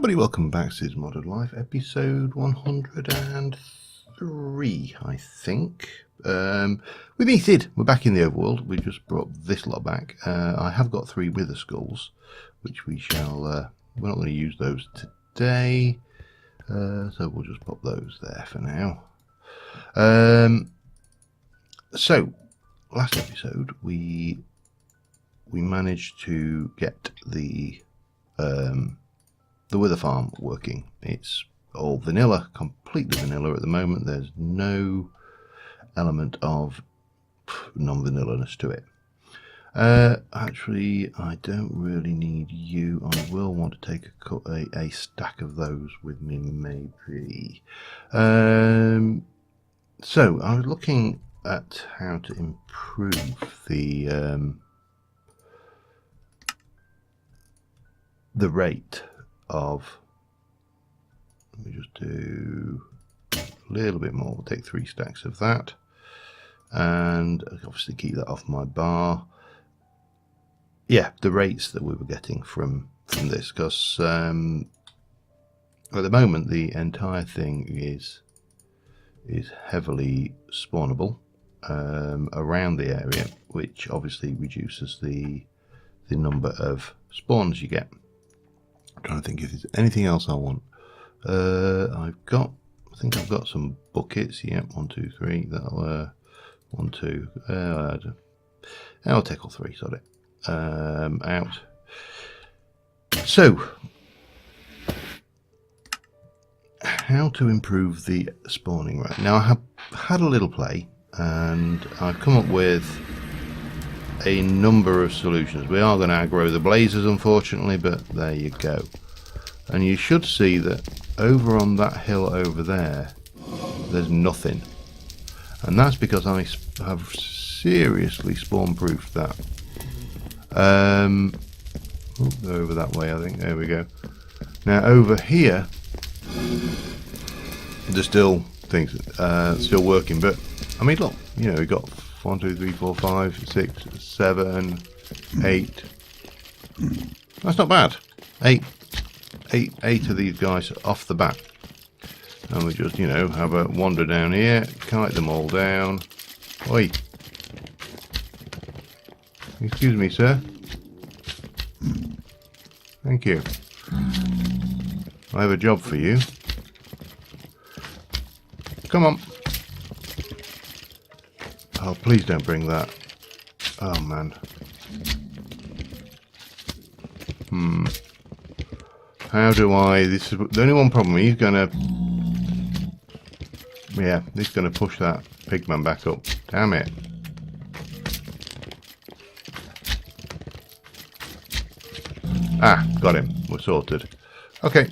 everybody, welcome back to Cids Modded Life, episode 103, I think. With me, Cid. We're back in the overworld. We just brought this lot back. I have got 3 wither skulls, which we shall, we're not going to use those today, so we'll just pop those there for now. So, last episode, we managed to get the wither farm working. It's all vanilla, completely vanilla at the moment. There's no element of non-vanillaness to it. Actually, I don't really need you. I will want to take a stack of those with me, maybe. So I was looking at how to improve the rate of, let me just do a little bit more. We'll take 3 stacks of that, and obviously keep that off my bar. Yeah, the rates that we were getting from this, because at the moment the entire thing is heavily spawnable around the area, which obviously reduces the number of spawns you get. I'm trying to think if there's anything else I want. I think I've got some buckets. Yeah, 1, 2, 3. That'll 1, 2. I'll take all 3. Sorry. Out. So, how to improve the spawning rate? Now, I have had a little play, and I've come up with a number of solutions. We are going to aggro the blazers, unfortunately, but there you go. And you should see that over on that hill over there, there's nothing, and that's because I have seriously spawn proofed that. Over that way, I think. There we go. Now over here, there's still things still working, but I mean, look, you know, we got 1, 2, 3, 4, 5, 6, 7, 8. That's not bad. 8 of these guys off the bat, and we just, you know, have a wander down here, kite them all down. Oi! Excuse me, sir. Thank you. I have a job for you. Come on. Oh, please don't bring that. Oh, man. How do I... This is the only one problem. He's gonna... Yeah, he's gonna push that pigman back up. Damn it. Ah, got him. We're sorted. Okay.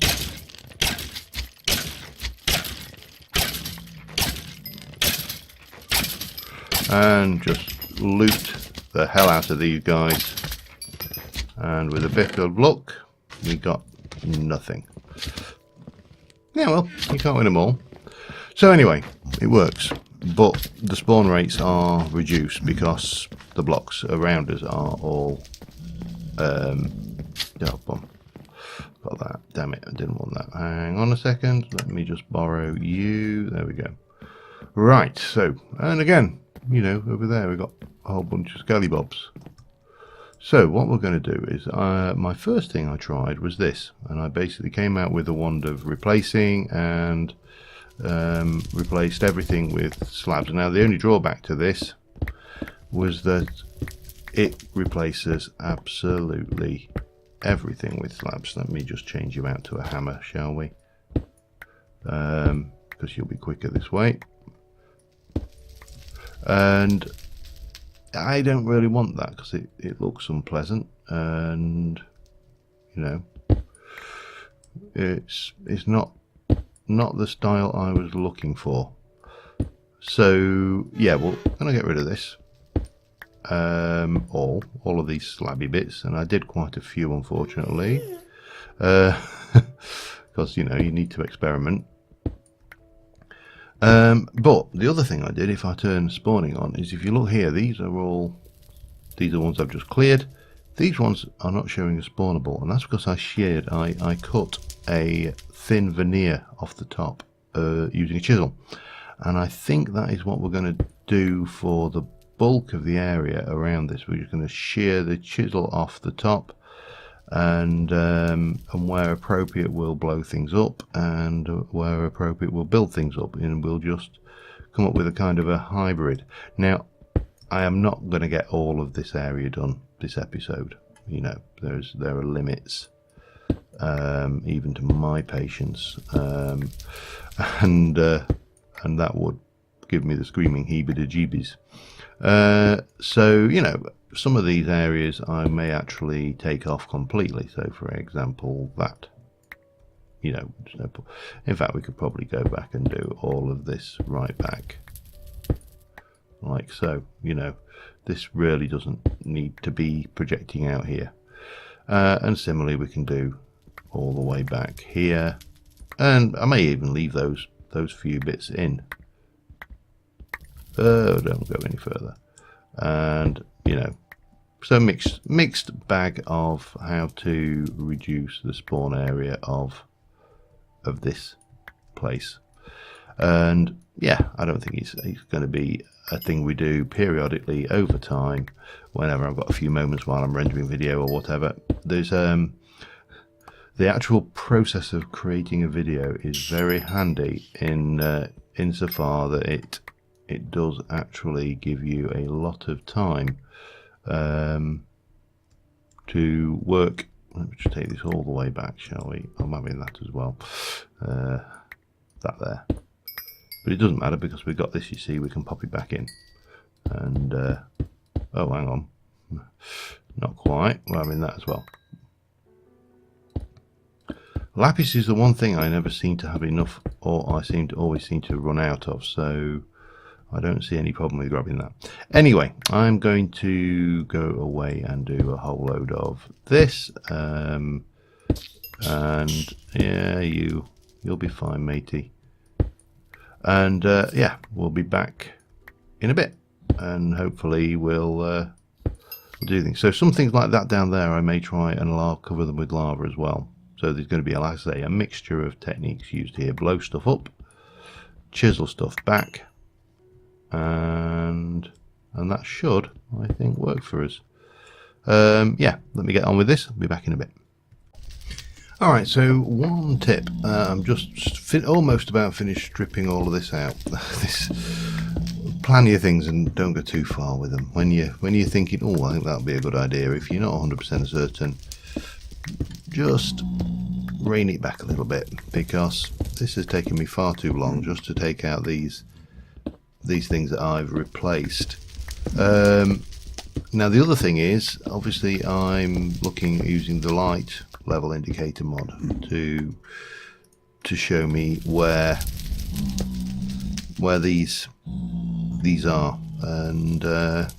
And just loot the hell out of these guys, and with a bit of luck we got nothing. Yeah, well, you can't win them all. So anyway, it works, but the spawn rates are reduced because the blocks around us are all oh, boom. Got that. Damn it, I didn't want that. Hang on a second, let me just borrow you. There we go. Right, so, and again, you know, over there we've got a whole bunch of scallybobs. So what we're going to do is, my first thing I tried was this, and I basically came out with a wand of replacing and replaced everything with slabs. Now the only drawback to this was that it replaces absolutely everything with slabs. Let me just change you out to a hammer, shall we? Because you'll be quicker this way. And I don't really want that because it looks unpleasant, and you know, it's not the style I was looking for. So yeah, well, I'm gonna get rid of this, all of these slabby bits, and I did quite a few, unfortunately, because you know, you need to experiment. But the other thing I did, if I turn spawning on, is if you look here, these are ones I've just cleared. These ones are not showing as spawnable, and that's because I cut a thin veneer off the top using a chisel. And I think that is what we're going to do for the bulk of the area around this. We're just going to shear the chisel off the top, and where appropriate we'll blow things up, and where appropriate we'll build things up, and we'll just come up with a kind of a hybrid. Now, I am not going to get all of this area done this episode. You know, there are limits, even to my patience, and that would give me the screaming heebie-jeebies. So, you know, some of these areas I may actually take off completely. So, for example, that, you know, in fact, we could probably go back and do all of this right back, like so. You know, this really doesn't need to be projecting out here. And similarly, we can do all the way back here, and I may even leave those few bits in. Don't go any further. And, you know, so mixed bag of how to reduce the spawn area of this place. And yeah, I don't think it's going to be a thing we do periodically over time, whenever I've got a few moments while I'm rendering video or whatever. There's the actual process of creating a video is very handy insofar that it does actually give you a lot of time to work. Let me just take this all the way back, shall we? I'm having that as well. That there. But it doesn't matter because we've got this, you see, we can pop it back in. And, oh, hang on. Not quite. We're having that as well. Lapis is the one thing I never seem to have enough, or I always seem to run out of, so I don't see any problem with grabbing that. Anyway, I'm going to go away and do a whole load of this, and yeah, you'll be fine, matey. And yeah, we'll be back in a bit, and hopefully we'll do things. So some things like that down there, I may try and I'll cover them with lava as well. So there's going to be, like I say, a mixture of techniques used here. Blow stuff up, chisel stuff back, and that should, I think, work for us. Yeah, let me get on with this. I'll be back in a bit. Alright, so one tip. I'm just almost about finished stripping all of this out. Plan your things and don't go too far with them. When you're thinking, oh, I think that'll be a good idea, if you're not 100% certain, just rein it back a little bit, because this has taken me far too long just to take out these things that I've replaced. Now the other thing is, obviously I'm looking at using the light level indicator mod to show me where these are, and there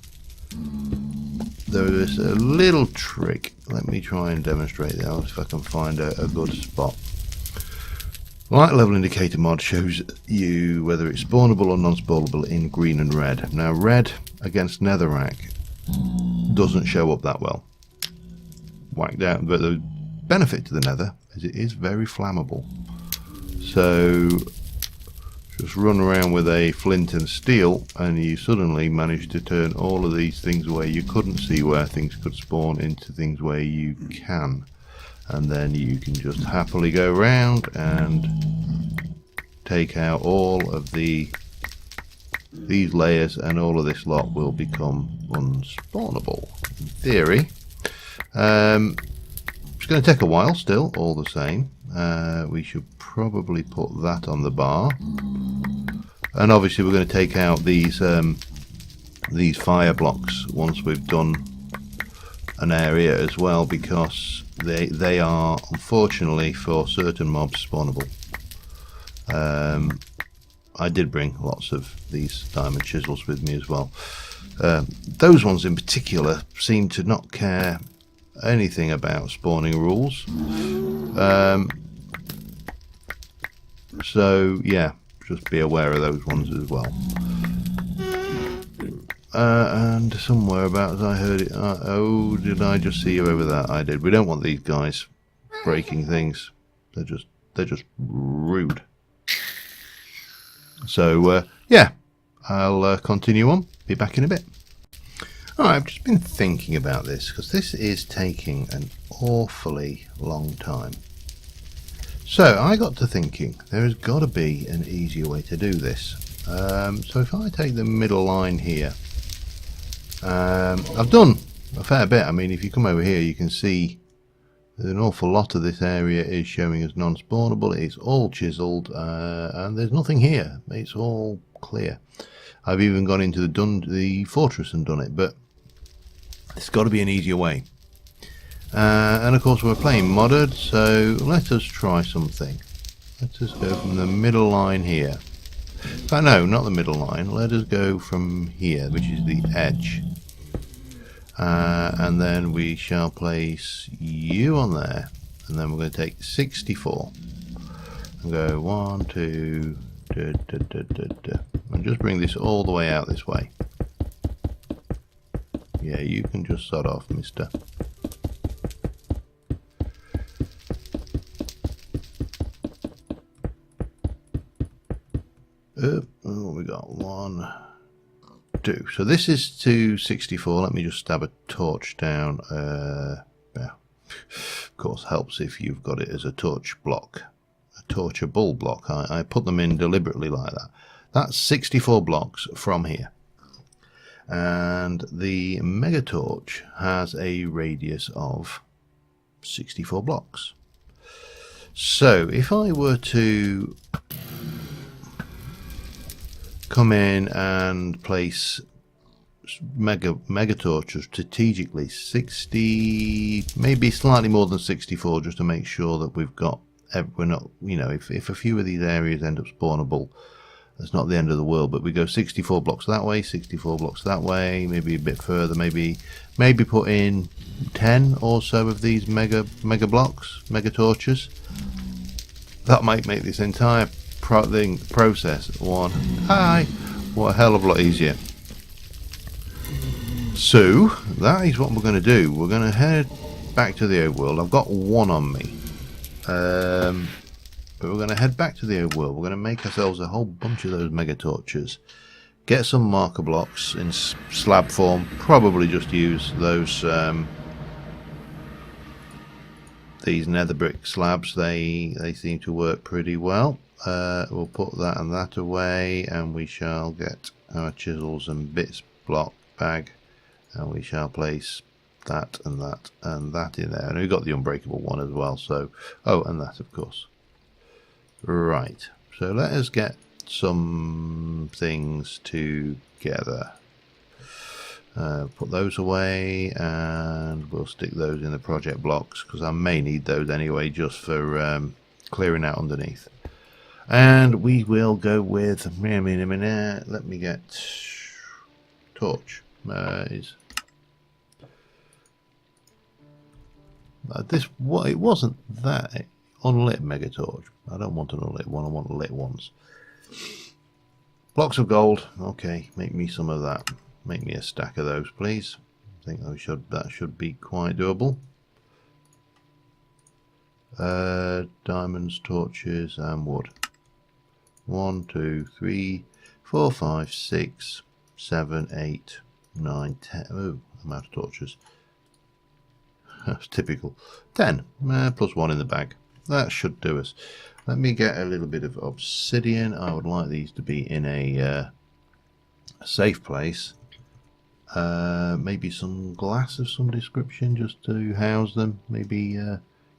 is a little trick. Let me try and demonstrate that if I can find a good spot. Light level indicator mod shows you whether it's spawnable or non-spawnable in green and red. Now red against netherrack doesn't show up that well. Whacked out, but the benefit to the nether is it is very flammable. So just run around with a flint and steel and you suddenly manage to turn all of these things where you couldn't see where things could spawn into things where you can, and then you can just happily go around and take out all of these layers, and all of this lot will become unspawnable in theory. It's going to take a while still, all the same. We should probably put that on the bar, and obviously we're going to take out these fire blocks once we've done an area as well, because they are unfortunately for certain mobs spawnable. I did bring lots of these diamond chisels with me as well. Those ones in particular seem to not care anything about spawning rules. So yeah, just be aware of those ones as well. And somewhere about I heard it. Oh, did I just see you over there? I did. We don't want these guys breaking things. they're just rude. So yeah, I'll continue on. Be back in a bit. Alright, I've just been thinking about this because this is taking an awfully long time. So I got to thinking there has got to be an easier way to do this. So if I take the middle line here, I've done a fair bit. I mean, if you come over here, you can see there's an awful lot of this area is showing as non-spawnable. It's all chiseled, and there's nothing here. It's all clear. I've even gone into the fortress and done it, but it's got to be an easier way. And of course we're playing modded, so let us try something. Let us go from the middle line here. In fact, no, not the middle line. Let us go from here, which is the edge. And then we shall place you on there. And then we're going to take 64. And go 1, 2, and just bring this all the way out this way. Yeah, you can just sod off, mister. Oh, we got 1, 2. So this is to 64. Let me just stab a torch down. Yeah. Of course, helps if you've got it as a torch block, a torchable block. I put them in deliberately like that. That's 64 blocks from here. And the mega torch has a radius of 64 blocks. So if I were to come in and place mega torches strategically, 60, maybe slightly more than 64, just to make sure that we've got, we're not, you know, if a few of these areas end up spawnable, that's not the end of the world. But we go 64 blocks that way, 64 blocks that way, maybe a bit further, maybe put in 10 or so of these mega blocks, mega torches. That might make this entire process what a hell of a lot easier. So that is what we're going to do. We're going to head back to the overworld. I've got 1 on me, but we're going to head back to the overworld. We're going to make ourselves a whole bunch of those mega torches, get some marker blocks in slab form, probably just use those these nether brick slabs. They seem to work pretty well. We'll put that and that away, and we shall get our chisels and bits block bag, and we shall place that and that and that in there. And we've got the unbreakable one as well, so oh, and that of course. Right, so let us get some things together. Put those away, and we'll stick those in the project blocks because I may need those anyway, just for clearing out underneath. And we will go with, let me get torch. It wasn't that unlit mega torch. I don't want an unlit one, I want lit ones. Blocks of gold. Okay, make me some of that. Make me a stack of those, please. I think that should be quite doable. Diamonds, torches, and wood. 1, 2, 3, 4, 5, 6, 7, 8, 9, 10. Oh, I'm out of torches. That's typical. 10 plus 1 in the bag. That should do us. Let me get a little bit of obsidian. I would like these to be in a safe place. Maybe some glass of some description just to house them. Maybe,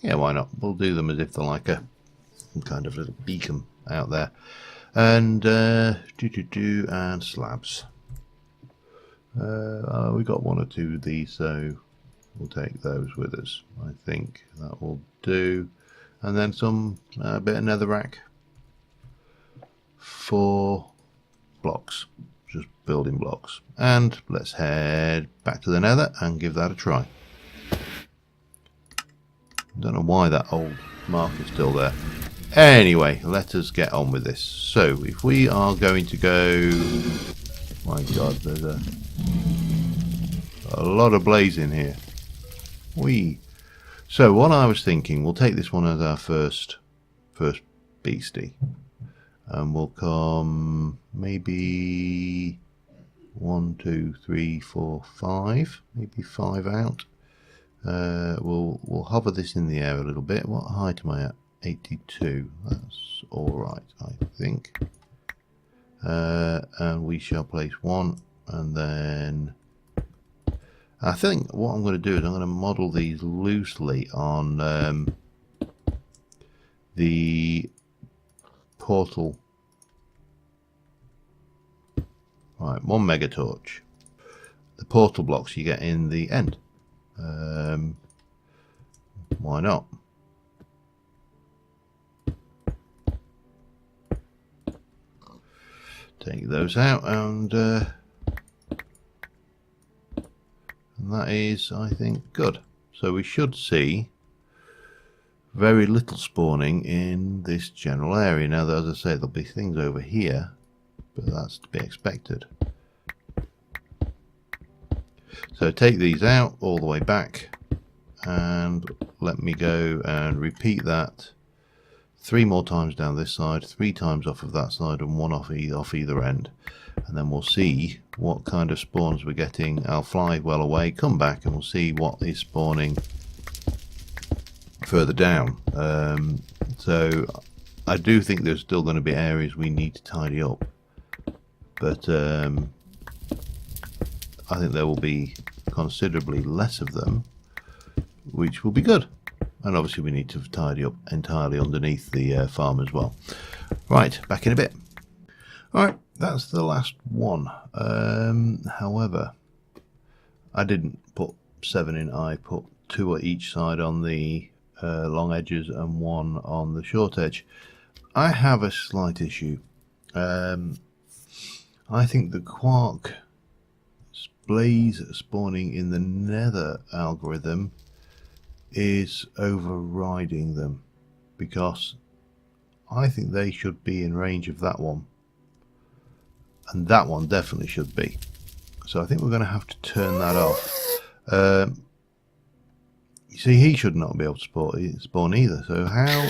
yeah, why not? We'll do them as if they're like some kind of little beacon out there. And and slabs. We got 1 or 2 of these, so we'll take those with us. I think that will do. And then some bit of netherrack. 4 blocks, just building blocks. And let's head back to the nether and give that a try. Don't know why that old mark is still there. Anyway, let us get on with this. So if we are going to go, my god, there's a lot of blaze in here. So what I was thinking, we'll take this one as our first first beastie. And we'll come maybe 1, 2, 3, 4, 5, maybe 5 out. We'll hover this in the air a little bit. What height am I at? 82. That's all right, I think. And we shall place 1, and then I think what I'm going to do is I'm going to model these loosely on the portal. Right, 1 mega torch. The portal blocks you get in the end. Why not? Take those out, and that is, I think, good. So we should see very little spawning in this general area. Now, as I say, there'll be things over here, but that's to be expected. So take these out all the way back, and let me go and repeat that 3 more times down this side, 3 times off of that side, and 1 off either end, and then we'll see what kind of spawns we're getting. I'll fly well away, come back, and we'll see what is spawning further down. So I do think there's still going to be areas we need to tidy up, but I think there will be considerably less of them, which will be good. And obviously we need to tidy up entirely underneath the farm as well. Right, back in a bit. Alright, that's the last one. However, I didn't put 7 in, I put 2 at each side on the long edges and 1 on the short edge. I have a slight issue. I think the quark blaze spawning in the nether algorithm is overriding them, because I think they should be in range of that one, and that one definitely should be. So I think we're going to have to turn that off. You see, he should not be able to spawn either. So how?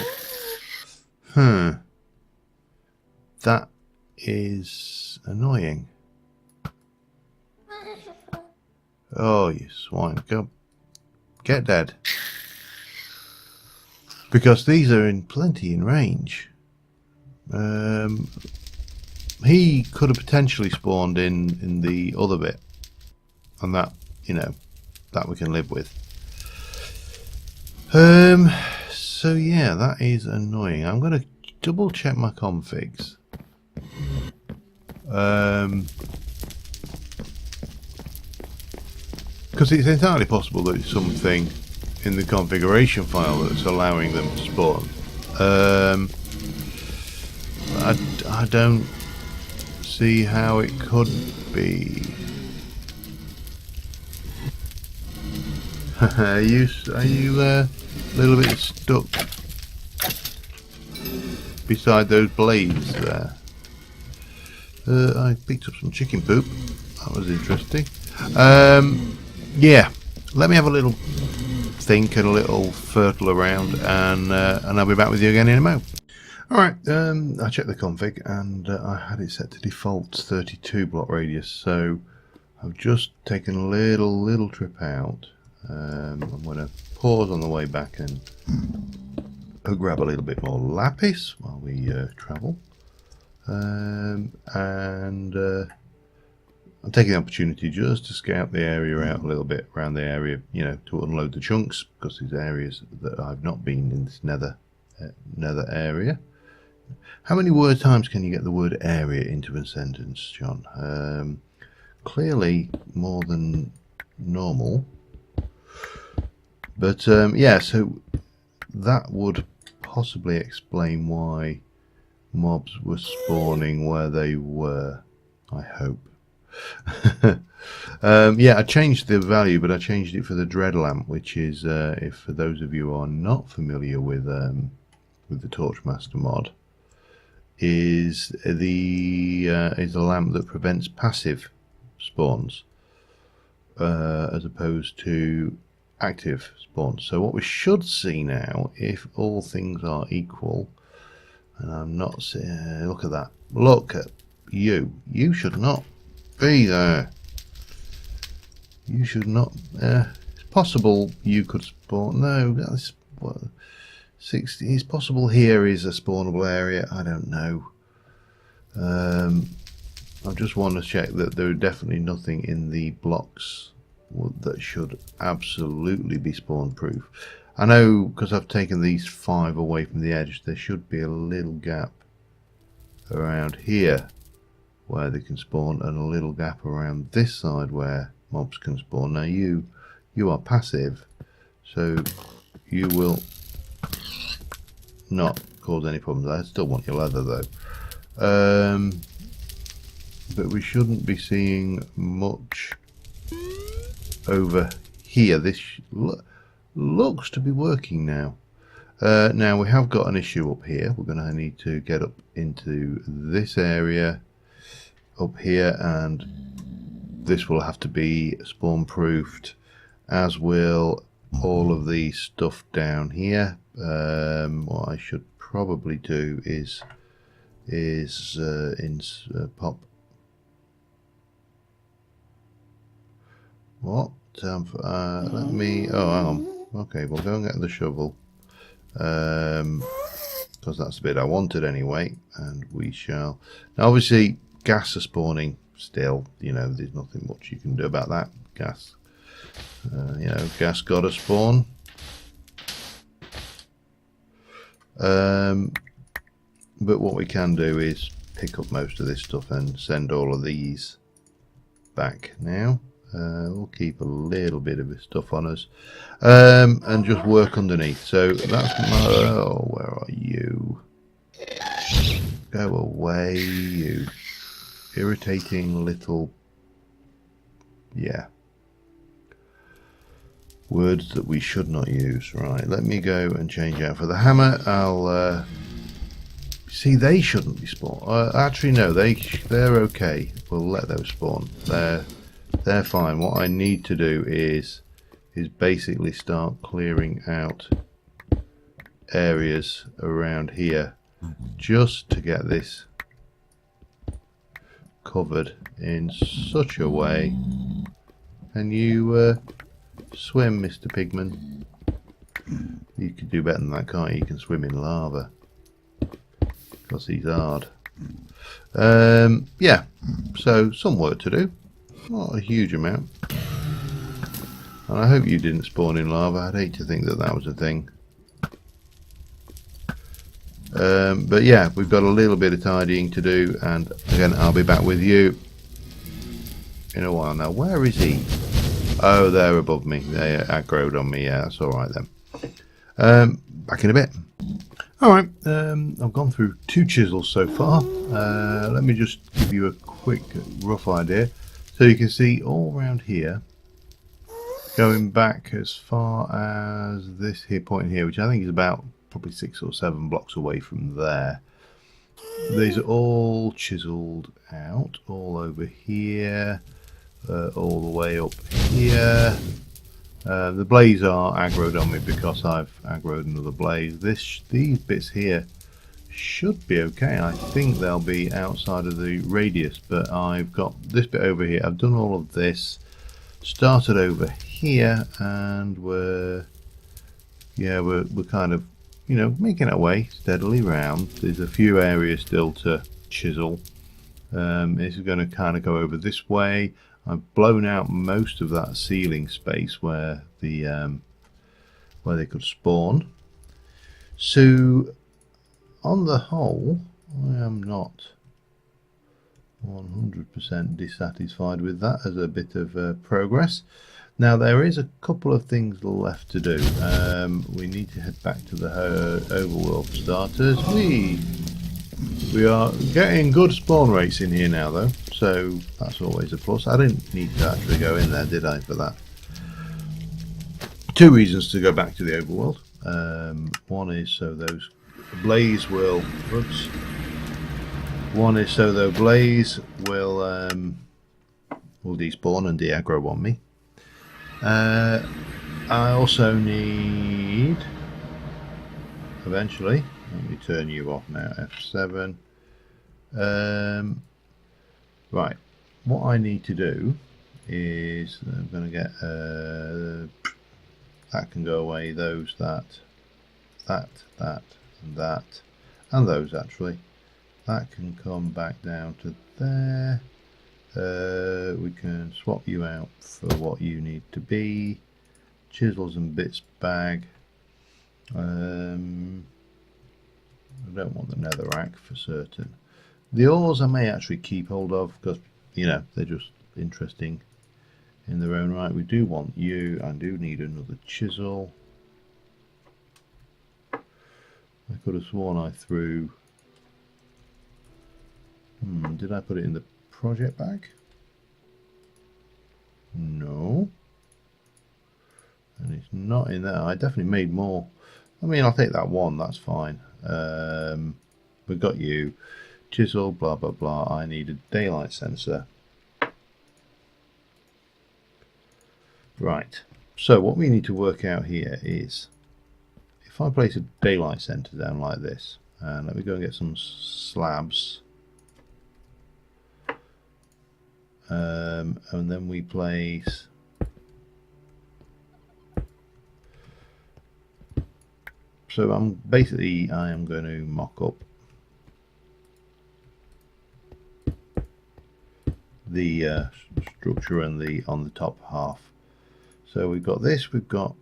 That is annoying. Oh, you swine! Go, get dead. Because these are in plenty in range. He could have potentially spawned in the other bit, and that, you know, that we can live with. So yeah, that is annoying. I'm going to double check my configs. Because it's entirely possible that it's something in the configuration file that's allowing them to spawn. I don't see how it could be. Are you a little bit stuck beside those blades there? I picked up some chicken poop. That was interesting. Yeah, let me have a little think and a little fertile around, and I'll be back with you again in a moment. Alright, I checked the config, and I had it set to default 32 block radius, so I've just taken a little trip out. I'm going to pause on the way back and grab a little bit more lapis while we travel, and I'm taking the opportunity just to scout the area out a little bit around the area, you know, to unload the chunks, because there's areas that I've not been in this nether area. How many times can you get the word area into a sentence, John? Clearly more than normal. But yeah, so that would possibly explain why mobs were spawning where they were, I hope. Yeah, I changed the value, but I changed it for the dread lamp, which is, if for those of you who are not familiar with the Torchmaster mod, is a lamp that prevents passive spawns as opposed to active spawns. So what we should see now, if all things are equal, And I'm not seeing... look at that. Look at you. You should not be there. You should not... it's possible you could spawn... No, that's... what, 60... It's possible here is a spawnable area. I don't know. I just want to check that there is definitely nothing in the blocks that should absolutely be spawn proof. I know because I've taken these 5 away from the edge, there should be a little gap around here where they can spawn, and a little gap around this side where mobs can spawn. Now you are passive, so you will not cause any problems. I still want your leather though. But we shouldn't be seeing much over here. This looks to be working now. Now we have got an issue up here. We're going to need to get up into this area up here, and this will have to be spawn proofed, as will all of the stuff down here. What I should probably do is pop. What? Let me... oh, hang on. Okay, we'll go and get the shovel. Because that's the bit I wanted anyway. And we shall... Now, obviously, gas are spawning still. You know, there's nothing much you can do about that. Gas. You know, gas gotta spawn. But what we can do is pick up most of this stuff and send all of these back now. We'll keep a little bit of this stuff on us, and just work underneath. So that's my... oh, where are you? Go away, you irritating little... yeah. Words that we should not use. Right, let me go and change out for the hammer. I'll... see, they shouldn't be spawned. Actually, no, they're okay. We'll let those spawn. They're fine. What I need to do is basically start clearing out areas around here just to get this covered in such a way. Can you swim, Mr. Pigman? You could do better than that, can't you? You can swim in lava because he's hard. Yeah, so some work to do. Not a huge amount. And I hope you didn't spawn in lava. I'd hate to think that that was a thing. But yeah, we've got a little bit of tidying to do, and again, I'll be back with you in a while. Now, where is he? Oh, they're above me. They aggroed on me. Yeah, that's alright then. Back in a bit. Alright, I've gone through 2 chisels so far. Let me just give you a quick rough idea. So you can see all around here, going back as far as this here point here, which I think is about probably 6 or 7 blocks away from there. These are all chiseled out, all over here, all the way up here. The blaze are aggroed on me because I've aggroed another blaze. These bits here should be okay. I think they'll be outside of the radius, but I've got this bit over here. I've done all of this, started over here, and we're kind of, you know, making our way steadily round. There's a few areas still to chisel. This is going to kind of go over this way. I've blown out most of that ceiling space where the where they could spawn. So on the whole, I am not 100% dissatisfied with that as a bit of progress. Now there is a couple of things left to do. We need to head back to the overworld for starters. We are getting good spawn rates in here now though, so that's always a plus. I didn't need to actually go in there, did I, for that? 2 reasons to go back to the overworld. One is so those blaze will... Oops. One is so the blaze will despawn and de-aggro on me. I also need, eventually, Let me turn you off now. F7. Right. What I need to do is I'm going to get that can go away. Those, that, and that, and those actually. That can come back down to there. We can swap you out for what you need to be. Chisels and bits bag. I don't want the netherrack for certain. The ores I may actually keep hold of because, you know, they're just interesting in their own right. We do want you. I do need another chisel. I could have sworn I threw... did I put it in the project bag? No. And it's not in there. I definitely made more. I mean, I'll take that one. That's fine. We've got you. Chisel, blah, blah, blah. I need a daylight sensor. Right. So what we need to work out here is if I place a daylight sensor down like this, and let me go and get some slabs. And then we place so I am going to mock up the structure and on the top half. So we've got this, we've got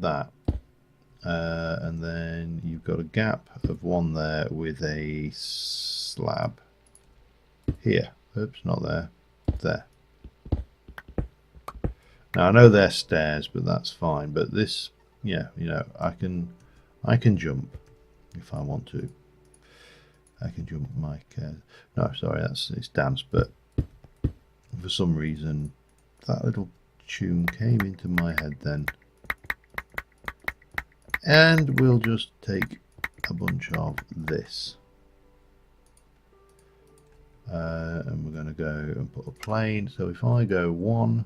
that, and then you've got a gap of one there with a slab here. Oops, not there. There. Now I know they're stairs, but that's fine. But this, yeah, you know, I can jump if I want to. I can jump my no, sorry, it's dance. But for some reason, that little tune came into my head then, and we'll just take a bunch of this. And we're going to go and put a plane. So if I go 1,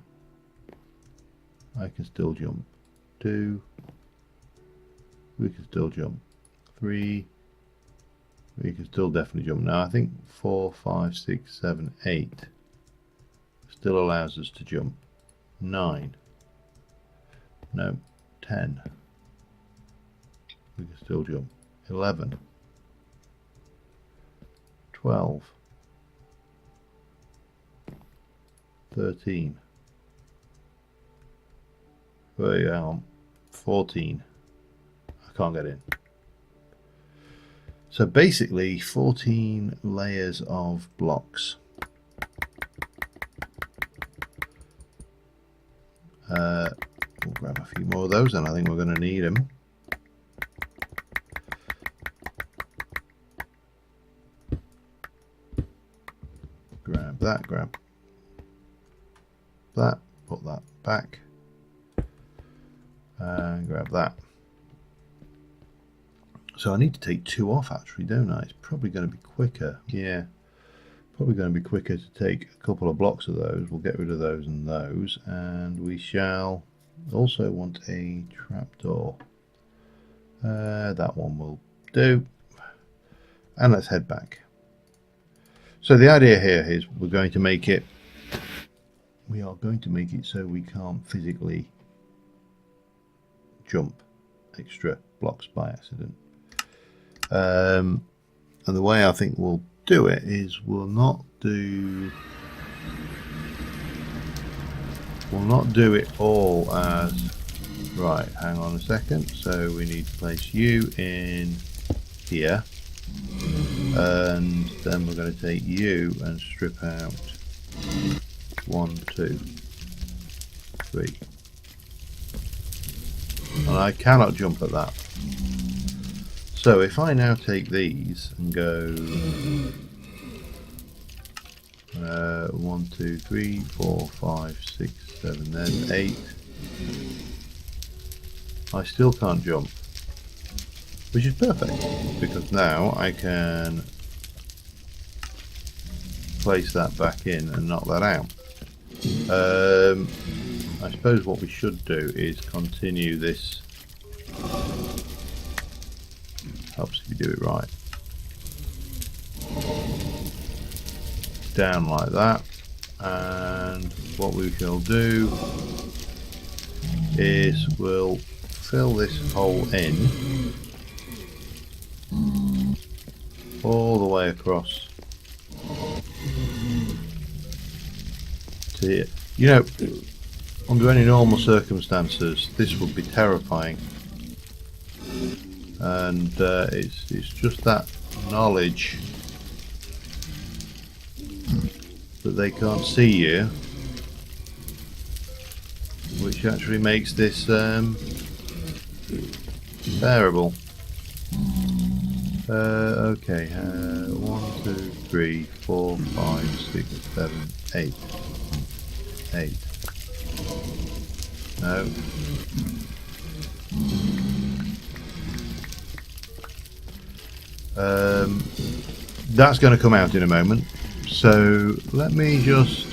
I can still jump. 2, we can still jump. 3, we can still definitely jump. Now I think 4, 5, 6, 7, 8 still allows us to jump. 9, no, 10, we can still jump. 11, 12, 13, 14. I can't get in. So basically 14 layers of blocks. We'll grab a few more of those and I think we're going to need them. Grab that, grab that, put that back, and grab that. So I need to take 2 off actually, don't I? It's probably going to be quicker. Yeah, probably going to be quicker to take a couple of blocks of those. We'll get rid of those and those, and we shall also want a trapdoor. That one will do. And let's head back. So the idea here is we're going to make it, we are going to make it so we can't physically jump extra blocks by accident. And the way I think we'll do it is we'll not do it all as, right, hang on a second, so we need to place you in here, and then we're going to take you and strip out 1, 2, 3, and I cannot jump at that. So if I now take these and go 1, 2, 3, 4, 5, 6, 7, then 8, I still can't jump, which is perfect because now I can place that back in and knock that out. I suppose what we should do is continue this Helps if you do it right. Down like that. And what we shall do is we'll fill this hole in all the way across to here. You know, under any normal circumstances this would be terrifying, and it's just that knowledge that they can't see you which actually makes this bearable. Okay, 1, 2, 3, 4, 5, 6, 7, 8. 8. No. That's going to come out in a moment. So let me just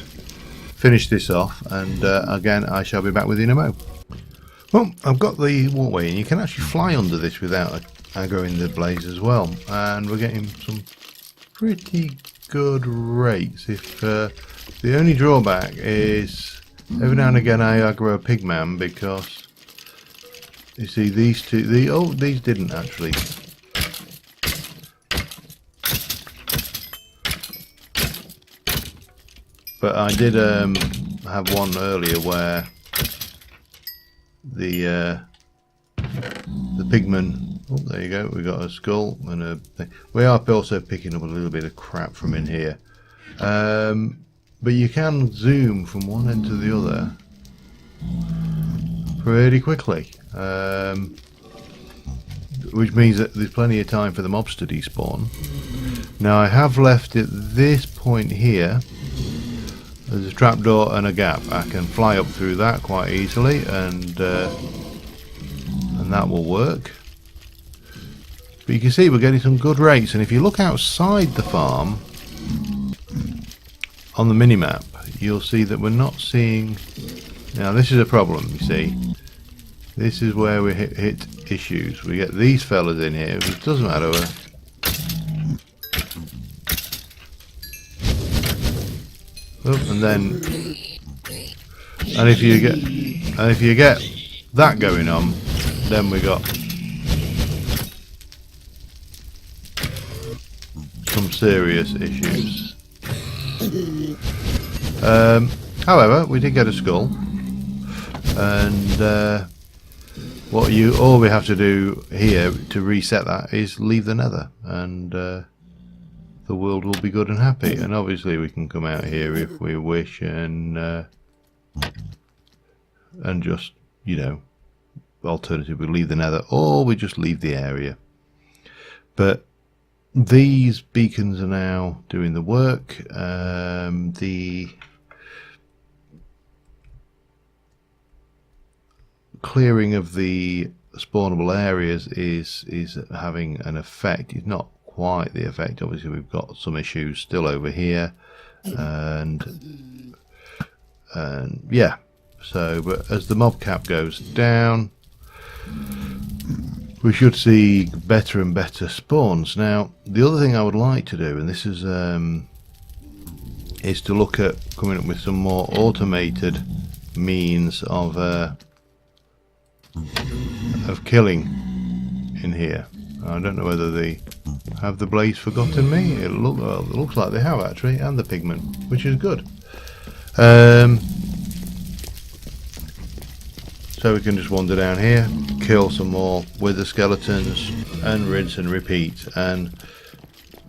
finish this off, and again I shall be back with you in a moment. Well, I've got the walkway, and you can actually fly under this without aggroing the blaze as well, and we're getting some pretty good rates. If the only drawback is every now and again I aggro a pigman, because you see these two, these didn't actually. But I did have one earlier where the pigman. Oh, there you go. We got a skull and a thing. We are also picking up a little bit of crap from in here, but you can zoom from one end to the other pretty quickly, which means that there's plenty of time for the mobs to despawn. Now I have left at this point here. There's a trapdoor and a gap. I can fly up through that quite easily, and that will work. But you can see we're getting some good rates, and if you look outside the farm on the minimap, you'll see that we're not seeing. Now this is a problem. You see, this is where we hit issues. We get these fellas in here. It doesn't matter. And then, and if you get that going on, then we got some serious issues. However, we did get a skull, and all we have to do here to reset that is leave the nether, and the world will be good and happy. And obviously we can come out here if we wish, and just, you know, alternatively leave the nether, or we just leave the area. But these beacons are now doing the work. The clearing of the spawnable areas is having an effect. It's not quite the effect. Obviously we've got some issues still over here, and yeah, so but as the mob cap goes down, we should see better and better spawns. Now the other thing I would like to do, and this is to look at coming up with some more automated means of killing in here. I don't know whether they have the blaze forgotten me. It looks like they have actually, and the pigment, which is good. So we can just wander down here, kill some more wither skeletons, and rinse and repeat. And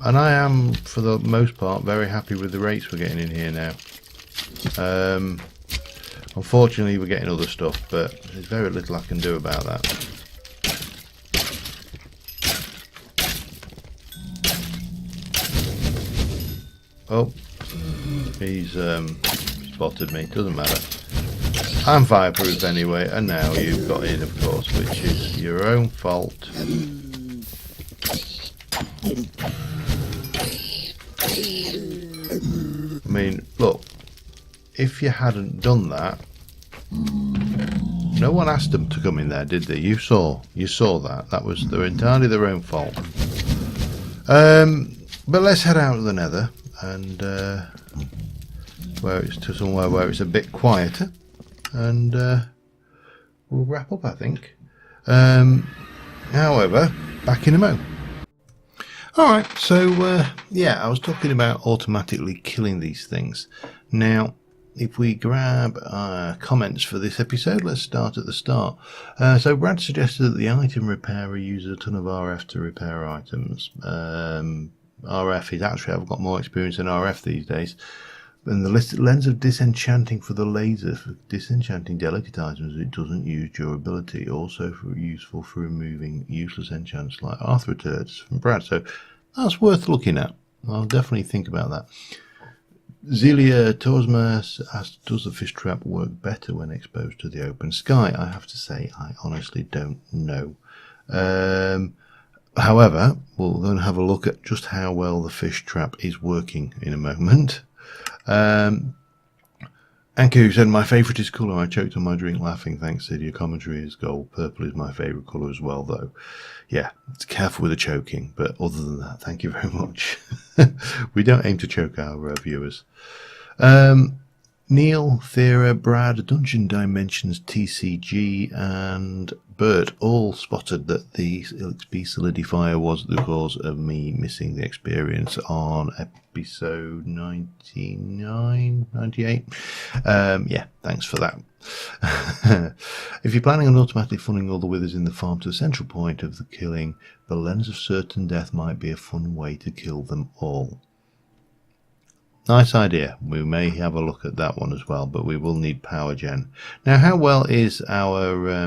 I am, for the most part, very happy with the rates we're getting in here now. Unfortunately, we're getting other stuff, but there's very little I can do about that. Oh, he's spotted me. Doesn't matter. I'm fireproof anyway, and now you've got in, of course, which is your own fault. I mean, look, if you hadn't done that, No one asked them to come in there, did they? You saw that. That was entirely their own fault. But let's head out of the Nether and where it's to somewhere where it's a bit quieter, and we'll wrap up, I think. However, back in a mo. Alright, so yeah, I was talking about automatically killing these things. Now, if we grab comments for this episode, let's start at the start. So Brad suggested that the item repairer uses a ton of RF to repair items. RF is actually, I've got more experience in RF these days. And the lens of disenchanting for the laser for disenchanting delicate items, it doesn't use durability. Also useful for removing useless enchants like arthroturds from Brad. So that's worth looking at. I'll definitely think about that. Zelia Torsma asks, does the fish trap work better when exposed to the open sky? I have to say, I honestly don't know. However, we'll then have a look at just how well the fish trap is working in a moment. Anku said, my favourite is colour. I choked on my drink laughing. Thanks, Sid. Your commentary is gold. Purple is my favourite colour as well, though. Yeah, it's careful with the choking, but other than that, thank you very much. We don't aim to choke our viewers. Neil, Thera, Brad, Dungeon Dimensions, TCG, and Bert all spotted that the LXP solidifier was the cause of me missing the experience on episode 98. Yeah, thanks for that. If you're planning on automatically funneling all the withers in the farm to the central point of the killing, the lens of certain death might be a fun way to kill them all. Nice idea. We may have a look at that one as well, but we will need power gen. Now, how well is our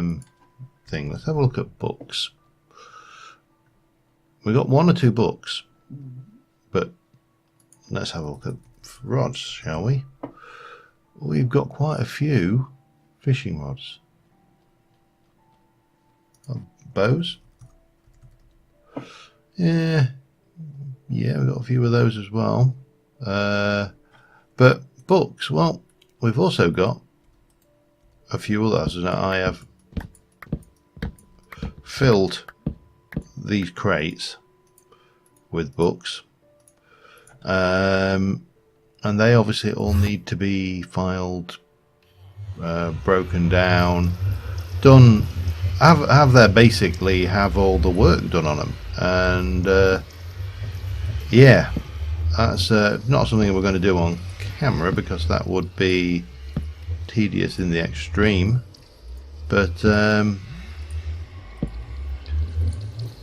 thing? Let's have a look at books. We've got 1 or 2 books, but let's have a look at rods, shall we? We've got quite a few fishing rods. Bows? Yeah, we've got a few of those as well. But books, well, we've also got a few others. Now I have filled these crates with books, and they obviously all need to be filed, broken down, done, have all the work done on them, and yeah. That's not something we're going to do on camera because that would be tedious in the extreme. But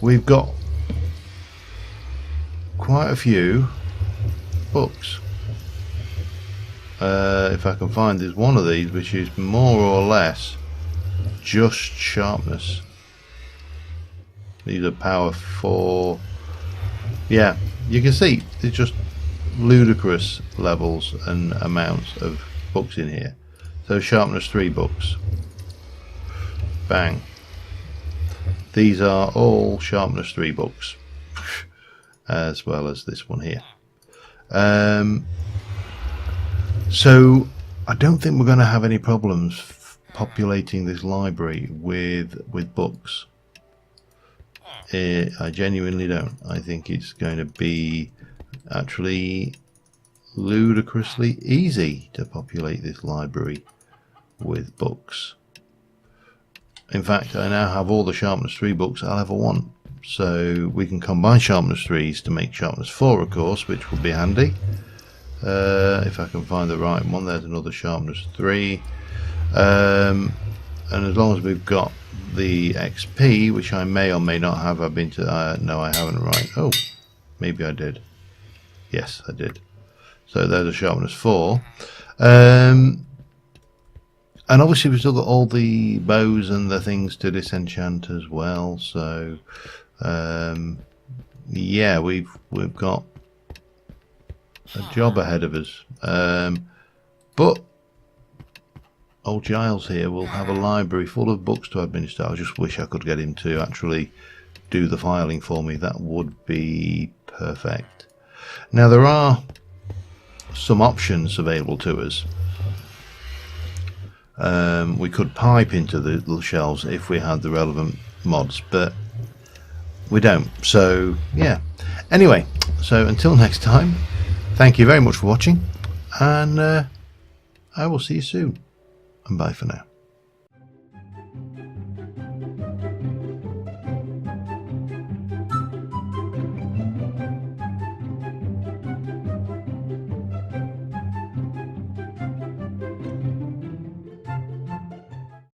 we've got quite a few books. If I can find, there's one of these which is more or less just sharpness. These are power 4. Yeah, you can see there's just ludicrous levels and amounts of books in here. So sharpness 3 books. Bang. These are all sharpness 3 books, as well as this one here. So I don't think we're going to have any problems populating this library with books. I genuinely don't. I think it's going to be actually ludicrously easy to populate this library with books. In fact, I now have all the sharpness 3 books I'll ever want. So we can combine sharpness 3s to make sharpness 4, of course, which will be handy. If I can find the right one, there's another sharpness 3. And as long as we've got the XP, which I may or may not have, I've been to, no I haven't, right, oh, maybe I did, yes I did, so there's a sharpness 4, and obviously we've still got all the bows and the things to disenchant as well, so yeah, we've got a job ahead of us, but old Giles here will have a library full of books to administer. I just wish I could get him to actually do the filing for me. That would be perfect. Now there are some options available to us. We could pipe into the little shelves if we had the relevant mods, but we don't. So yeah, anyway, so until next time, thank you very much for watching, and I will see you soon, and bye for now.